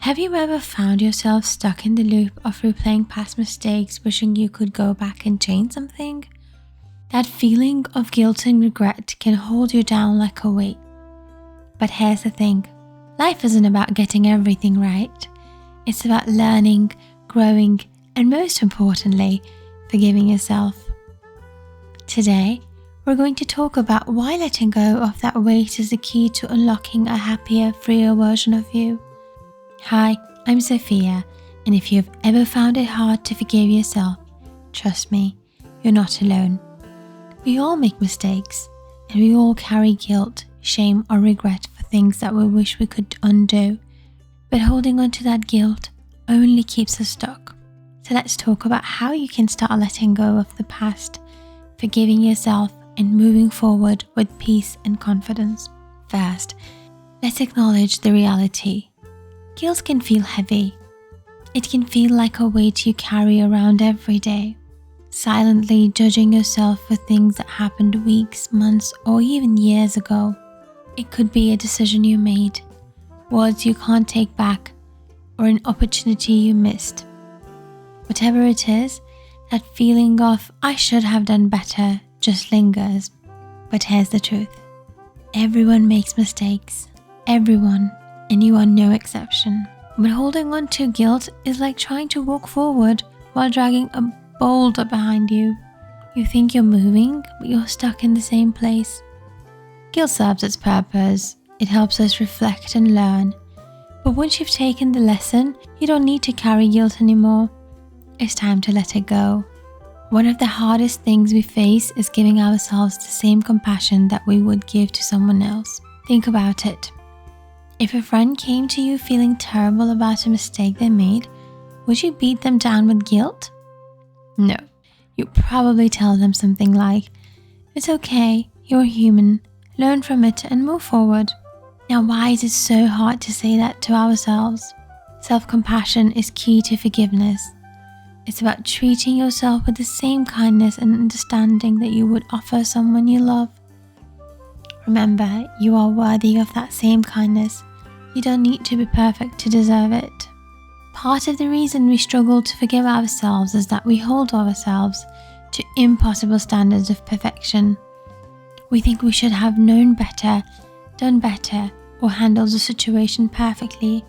Have you ever found yourself stuck in the loop of replaying past mistakes, wishing you could go back and change something? That feeling of guilt and regret can hold you down like a weight. But here's the thing, life isn't about getting everything right. It's about learning, growing, and most importantly, forgiving yourself. Today, we're going to talk about why letting go of that weight is the key to unlocking a happier, freer version of you. Hi, I'm Sophia, and if you've ever found it hard to forgive yourself, trust me, you're not alone. We all make mistakes, and we all carry guilt, shame, or regret for things that we wish we could undo. But holding on to that guilt only keeps us stuck. So let's talk about how you can start letting go of the past, forgiving yourself, and moving forward with peace and confidence. First, let's acknowledge the reality. Guilt can feel heavy. It can feel like a weight you carry around every day, silently judging yourself for things that happened weeks, months, or even years ago. It could be a decision you made, words you can't take back, or an opportunity you missed. Whatever it is, that feeling of "I should have done better" just lingers. But here's the truth. Everyone makes mistakes. Everyone. And you are no exception. But holding on to guilt is like trying to walk forward while dragging a boulder behind you. You think you're moving, but you're stuck in the same place. Guilt serves its purpose. It helps us reflect and learn. But once you've taken the lesson, you don't need to carry guilt anymore. It's time to let it go. One of the hardest things we face is giving ourselves the same compassion that we would give to someone else. Think about it. If a friend came to you feeling terrible about a mistake they made, would you beat them down with guilt? No. You'd probably tell them something like, "It's okay, you're human, learn from it and move forward." Now, why is it so hard to say that to ourselves? Self-compassion is key to forgiveness. It's about treating yourself with the same kindness and understanding that you would offer someone you love. Remember, you are worthy of that same kindness. You don't need to be perfect to deserve it. Part of the reason we struggle to forgive ourselves is that we hold ourselves to impossible standards of perfection. We think we should have known better, done better, or handled the situation perfectly.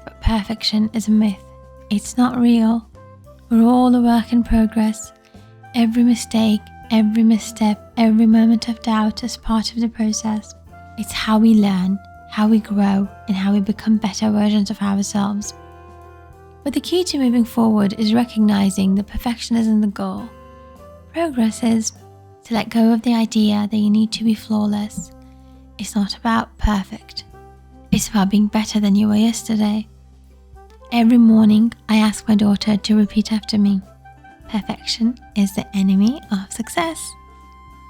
But perfection is a myth. It's not real. We're all a work in progress. Every mistake, every misstep, every moment of doubt is part of the process. It's how we learn, how we grow, and how we become better versions of ourselves. But the key to moving forward is recognizing that perfection isn't the goal. Progress is. To let go of the idea that you need to be flawless. It's not about perfect. It's about being better than you were yesterday. Every morning, I ask my daughter to repeat after me. Perfection is the enemy of success.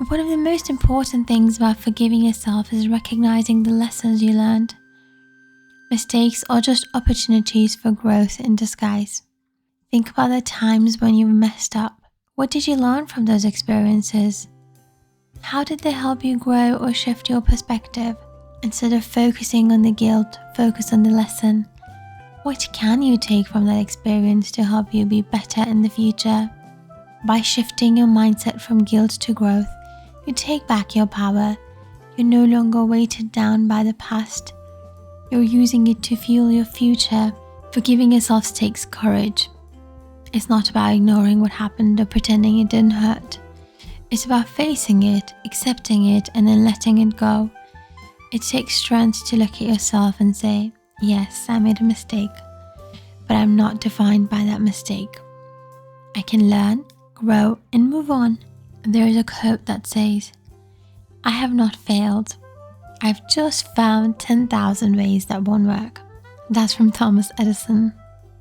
One of the most important things about forgiving yourself is recognizing the lessons you learned. Mistakes are just opportunities for growth in disguise. Think about the times when you messed up. What did you learn from those experiences? How did they help you grow or shift your perspective? Instead of focusing on the guilt, focus on the lesson. What can you take from that experience to help you be better in the future? By shifting your mindset from guilt to growth, you take back your power. You're no longer weighted down by the past. You're using it to fuel your future. Forgiving yourself takes courage. It's not about ignoring what happened or pretending it didn't hurt. It's about facing it, accepting it, and then letting it go. It takes strength to look at yourself and say, "Yes, I made a mistake, but I'm not defined by that mistake. I can learn, grow, and move on." There is a quote that says, "I have not failed. I've just found 10,000 ways that won't work." That's from Thomas Edison.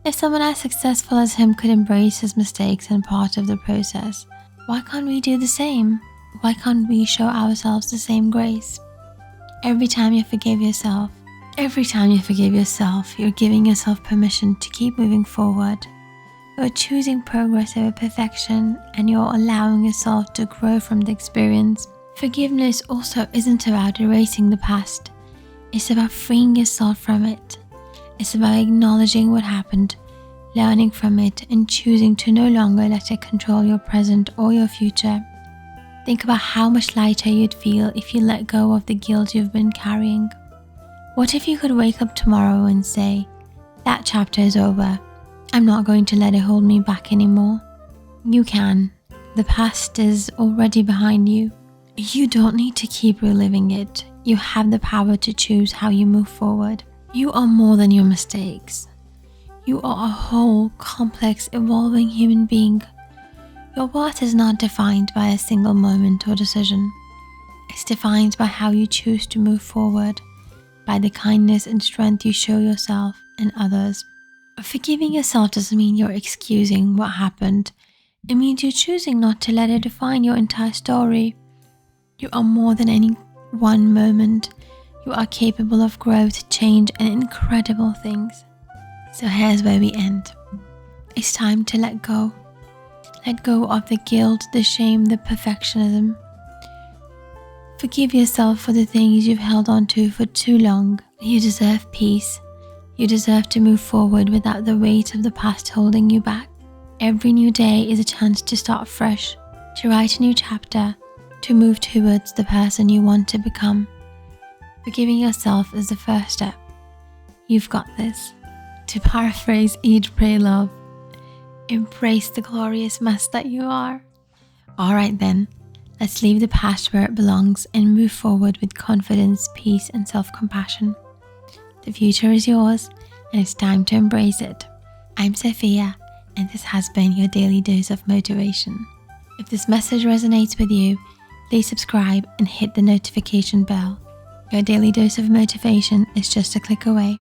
If someone as successful as him could embrace his mistakes and part of the process, why can't we do the same? Why can't we show ourselves the same grace? Every time you forgive yourself, you're giving yourself permission to keep moving forward. You're choosing progress over perfection, and you're allowing yourself to grow from the experience. Forgiveness also isn't about erasing the past. It's about freeing yourself from it. It's about acknowledging what happened, learning from it, and choosing to no longer let it control your present or your future. Think about how much lighter you'd feel if you let go of the guilt you've been carrying. What if you could wake up tomorrow and say, that chapter is over. I'm not going to let it hold me back anymore. You can. The past is already behind you. You don't need to keep reliving it. You have the power to choose how you move forward. You are more than your mistakes. You are a whole, complex, evolving human being. Your worth is not defined by a single moment or decision. It's defined by how you choose to move forward, by the kindness and strength you show yourself and others. Forgiving yourself doesn't mean you're excusing what happened. It means you're choosing not to let it define your entire story. You are more than any one moment. You are capable of growth, change, and incredible things. So here's where we end. It's time to let go. Let go of the guilt, the shame, the perfectionism. Forgive yourself for the things you've held on to for too long. You deserve peace. You deserve to move forward without the weight of the past holding you back. Every new day is a chance to start fresh, to write a new chapter, to move towards the person you want to become. Forgiving yourself is the first step. You've got this. To paraphrase Eat, Pray, Love, embrace the glorious mess that you are. Alright then, let's leave the past where it belongs and move forward with confidence, peace, and self-compassion. The future is yours, and it's time to embrace it. I'm Sophia, and this has been your daily dose of motivation. If this message resonates with you, please subscribe and hit the notification bell. Your daily dose of motivation is just a click away.